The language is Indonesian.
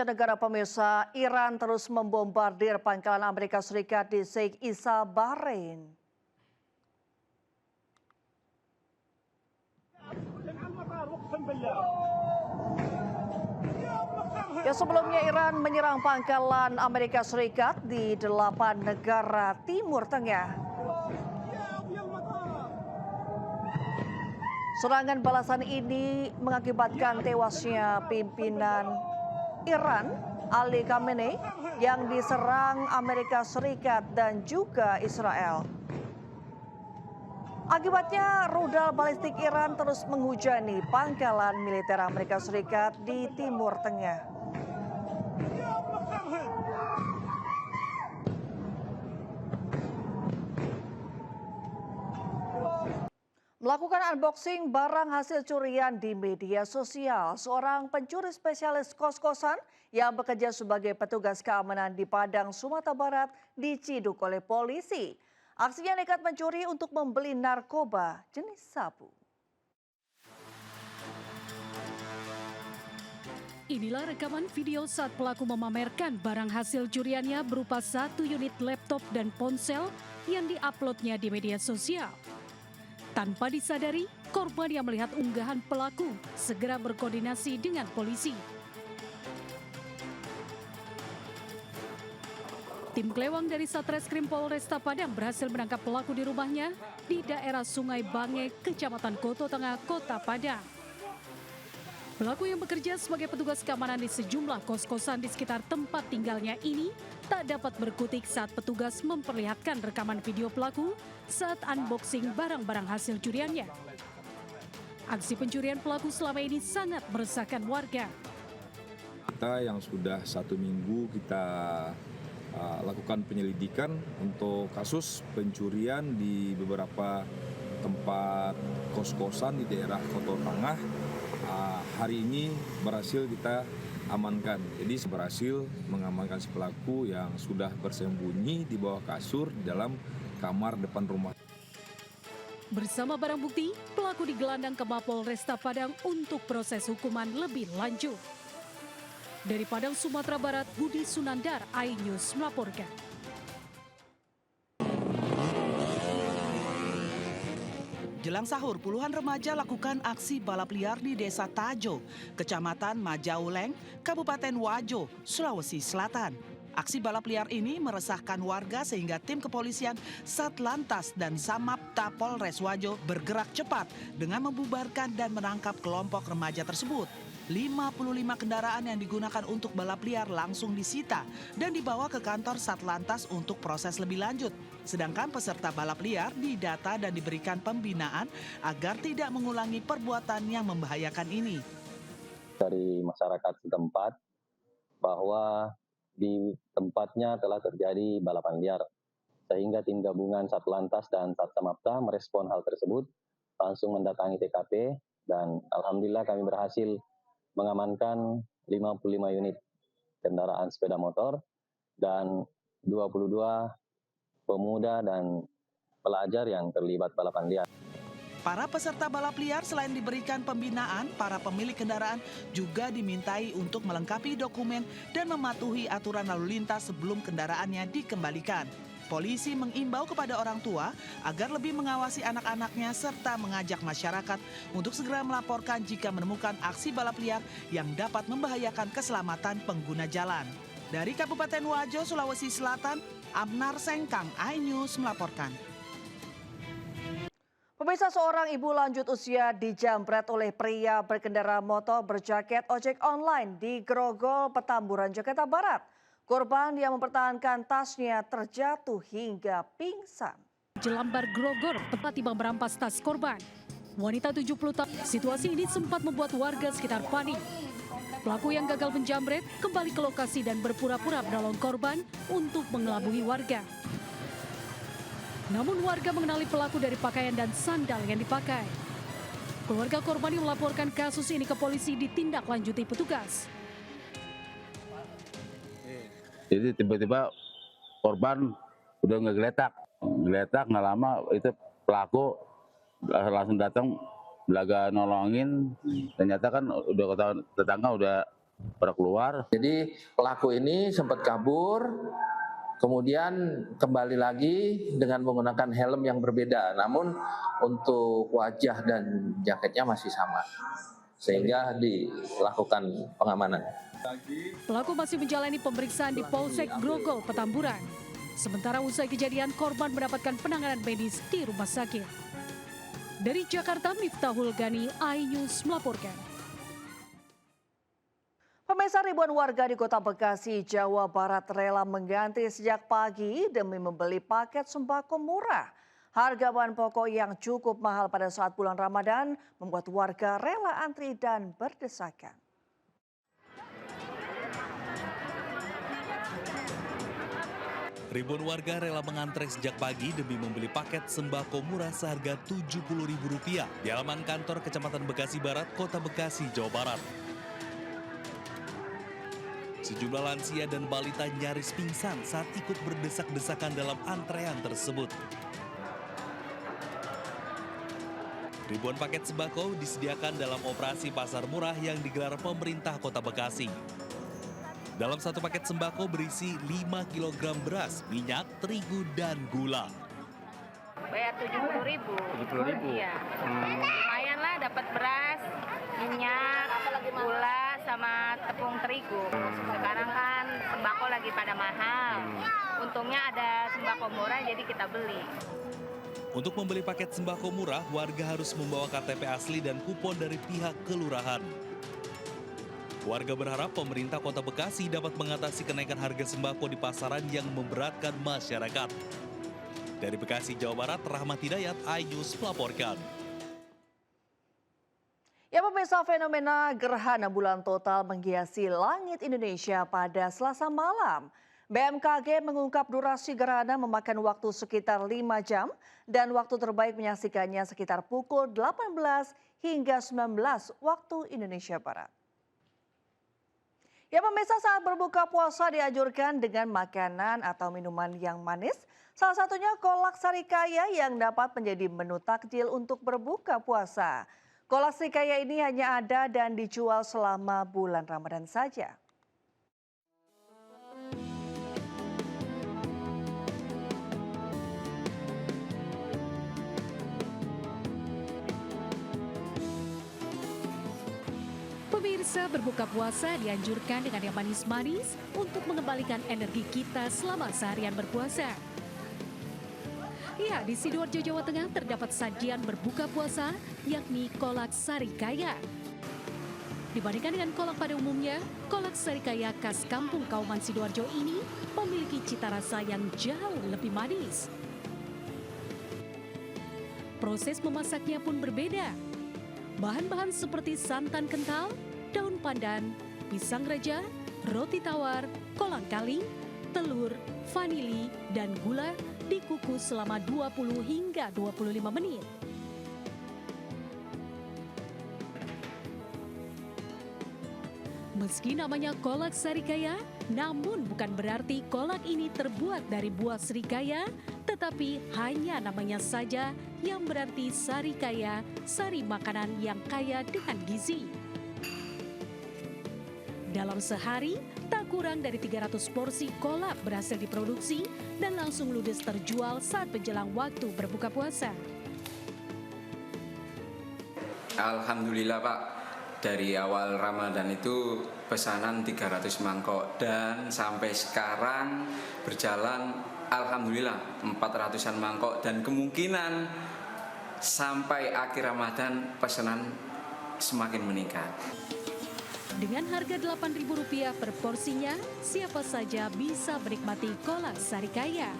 Negara pemirsa, Iran terus membombardir pangkalan Amerika Serikat di Sheikh Isa, Bahrain. Sebelumnya Iran menyerang pangkalan Amerika Serikat di 8 negara Timur Tengah. Serangan balasan ini mengakibatkan tewasnya pimpinan Iran, Ali Khamenei, yang diserang Amerika Serikat dan juga Israel. Akibatnya, rudal balistik Iran terus menghujani pangkalan militer Amerika Serikat di Timur Tengah. Melakukan unboxing barang hasil curian di media sosial, seorang pencuri spesialis kos-kosan yang bekerja sebagai petugas keamanan di Padang, Sumatera Barat diciduk oleh polisi. Aksinya nekat mencuri untuk membeli narkoba jenis sabu. Inilah rekaman video saat pelaku memamerkan barang hasil curiannya berupa 1 unit laptop dan ponsel yang diuploadnya di media sosial. Tanpa disadari, korban yang melihat unggahan pelaku segera berkoordinasi dengan polisi. Tim Klewang dari Satreskrim Polresta Padang berhasil menangkap pelaku di rumahnya di daerah Sungai Bange, Kecamatan Koto Tengah, Kota Padang. Pelaku yang bekerja sebagai petugas keamanan di sejumlah kos-kosan di sekitar tempat tinggalnya ini tak dapat berkutik saat petugas memperlihatkan rekaman video pelaku saat unboxing barang-barang hasil curiannya. Aksi pencurian pelaku selama ini sangat meresahkan warga. Kita yang sudah 1 minggu kita lakukan penyelidikan untuk kasus pencurian di beberapa tempat kos-kosan di daerah Koto Tengah. Hari ini berhasil kita amankan. Jadi berhasil mengamankan si pelaku yang sudah bersembunyi di bawah kasur di dalam kamar depan rumah. Bersama barang bukti, pelaku digelandang ke Mapolresta Padang untuk proses hukuman lebih lanjut. Dari Padang, Sumatera Barat, Budi Sunandar, iNews melaporkan. Jelang sahur, puluhan remaja lakukan aksi balap liar di Desa Tajo, Kecamatan Majauleng, Kabupaten Wajo, Sulawesi Selatan. Aksi balap liar ini meresahkan warga sehingga tim kepolisian Satlantas dan Samapta Polres Wajo bergerak cepat dengan membubarkan dan menangkap kelompok remaja tersebut. 55 kendaraan yang digunakan untuk balap liar langsung disita dan dibawa ke kantor Satlantas untuk proses lebih lanjut. Sedangkan peserta balap liar didata dan diberikan pembinaan agar tidak mengulangi perbuatan yang membahayakan ini. Dari masyarakat setempat bahwa di tempatnya telah terjadi balapan liar, sehingga tim gabungan Satlantas dan Satsamapta merespon hal tersebut, langsung mendatangi TKP, dan alhamdulillah kami berhasil mengamankan 55 unit kendaraan sepeda motor dan 22 pemuda dan pelajar yang terlibat balapan liar. Para peserta balap liar selain diberikan pembinaan, para pemilik kendaraan juga dimintai untuk melengkapi dokumen dan mematuhi aturan lalu lintas sebelum kendaraannya dikembalikan. Polisi mengimbau kepada orang tua agar lebih mengawasi anak-anaknya serta mengajak masyarakat untuk segera melaporkan jika menemukan aksi balap liar yang dapat membahayakan keselamatan pengguna jalan. Dari Kabupaten Wajo, Sulawesi Selatan, Abnar Sengkang, iNews melaporkan. Pemirsa, seorang ibu lanjut usia dijamret oleh pria berkendara motor berjaket ojek online di Grogol, Petamburan, Jakarta Barat. Korban yang mempertahankan tasnya terjatuh hingga pingsan. Jelambar Grogol tempat tiba merampas tas korban. Wanita 70 tahun. Situasi ini sempat membuat warga sekitar panik. Pelaku yang gagal menjamret kembali ke lokasi dan berpura-pura menolong korban untuk mengelabui warga. Namun warga mengenali pelaku dari pakaian dan sandal yang dipakai. Keluarga korban yang melaporkan kasus ini ke polisi ditindaklanjuti petugas. Jadi tiba-tiba korban udah ngegeletak nggak lama itu pelaku langsung datang belaga nolongin, ternyata kan udah tetangga udah pada keluar. Jadi pelaku ini sempat kabur, kemudian kembali lagi dengan menggunakan helm yang berbeda. Namun untuk wajah dan jaketnya masih sama, sehingga dilakukan pengamanan. Pelaku masih menjalani pemeriksaan di Polsek Grogol, Petamburan. Sementara usai kejadian, korban mendapatkan penanganan medis di rumah sakit. Dari Jakarta, Miftahul Gani, iNews melaporkan. Pemirsa, ribuan warga di Kota Bekasi, Jawa Barat rela mengantri sejak pagi demi membeli paket sembako murah. Harga bahan pokok yang cukup mahal pada saat bulan Ramadan membuat warga rela antri dan berdesakan. Ribuan warga rela mengantre sejak pagi demi membeli paket sembako murah seharga Rp70.000 di halaman kantor Kecamatan Bekasi Barat, Kota Bekasi, Jawa Barat. Sejumlah lansia dan balita nyaris pingsan saat ikut berdesak-desakan dalam antrean tersebut. Ribuan paket sembako disediakan dalam operasi pasar murah yang digelar pemerintah Kota Bekasi. Dalam satu paket sembako berisi 5 kg beras, minyak, terigu, dan gula. Bayar 70.000. 70.000. Iya. Lumayan lah dapat beras, minyak, gula, sama tepung terigu. Sekarang kan sembako lagi pada mahal. Untungnya ada sembako murah jadi kita beli. Untuk membeli paket sembako murah, warga harus membawa KTP asli dan kupon dari pihak kelurahan. Warga berharap pemerintah Kota Bekasi dapat mengatasi kenaikan harga sembako di pasaran yang memberatkan masyarakat. Dari Bekasi, Jawa Barat, Rahmat Hidayat, iNews melaporkan. Ya pemirsa, fenomena gerhana bulan total menghiasi langit Indonesia pada Selasa malam. BMKG mengungkap durasi gerhana memakan waktu sekitar 5 jam dan waktu terbaik menyaksikannya sekitar pukul 18 hingga 19 waktu Indonesia Barat. Ya pemirsa, saat berbuka puasa dianjurkan dengan makanan atau minuman yang manis. Salah satunya kolak sarikaya yang dapat menjadi menu takjil untuk berbuka puasa. Kolak sarikaya ini hanya ada dan dijual selama bulan Ramadan saja. Pemirsa, berbuka puasa dianjurkan dengan yang manis-manis untuk mengembalikan energi kita selama seharian berpuasa. Ya, di Sidoarjo, Jawa Tengah terdapat sajian berbuka puasa yakni kolak sarikaya. Dibandingkan dengan kolak pada umumnya, kolak sarikaya khas kampung Kauman Sidoarjo ini memiliki cita rasa yang jauh lebih manis. Proses memasaknya pun berbeda. Bahan-bahan seperti santan kental, daun pandan, pisang raja, roti tawar, kolang kaling, telur, vanili, dan gula dikukus selama 20 hingga 25 menit. Meski namanya kolak sarikaya, namun bukan berarti kolak ini terbuat dari buah serikaya, tetapi hanya namanya saja yang berarti sarikaya, sari makanan yang kaya dengan gizi. Dalam sehari, tak kurang dari 300 porsi kolak berhasil diproduksi dan langsung ludes terjual saat menjelang waktu berbuka puasa. Alhamdulillah Pak, dari awal Ramadan itu pesanan 300 mangkok dan sampai sekarang berjalan alhamdulillah 400-an mangkok dan kemungkinan sampai akhir Ramadan pesanan semakin meningkat. Dengan harga Rp8.000 per porsinya, siapa saja bisa menikmati kolak sarikaya.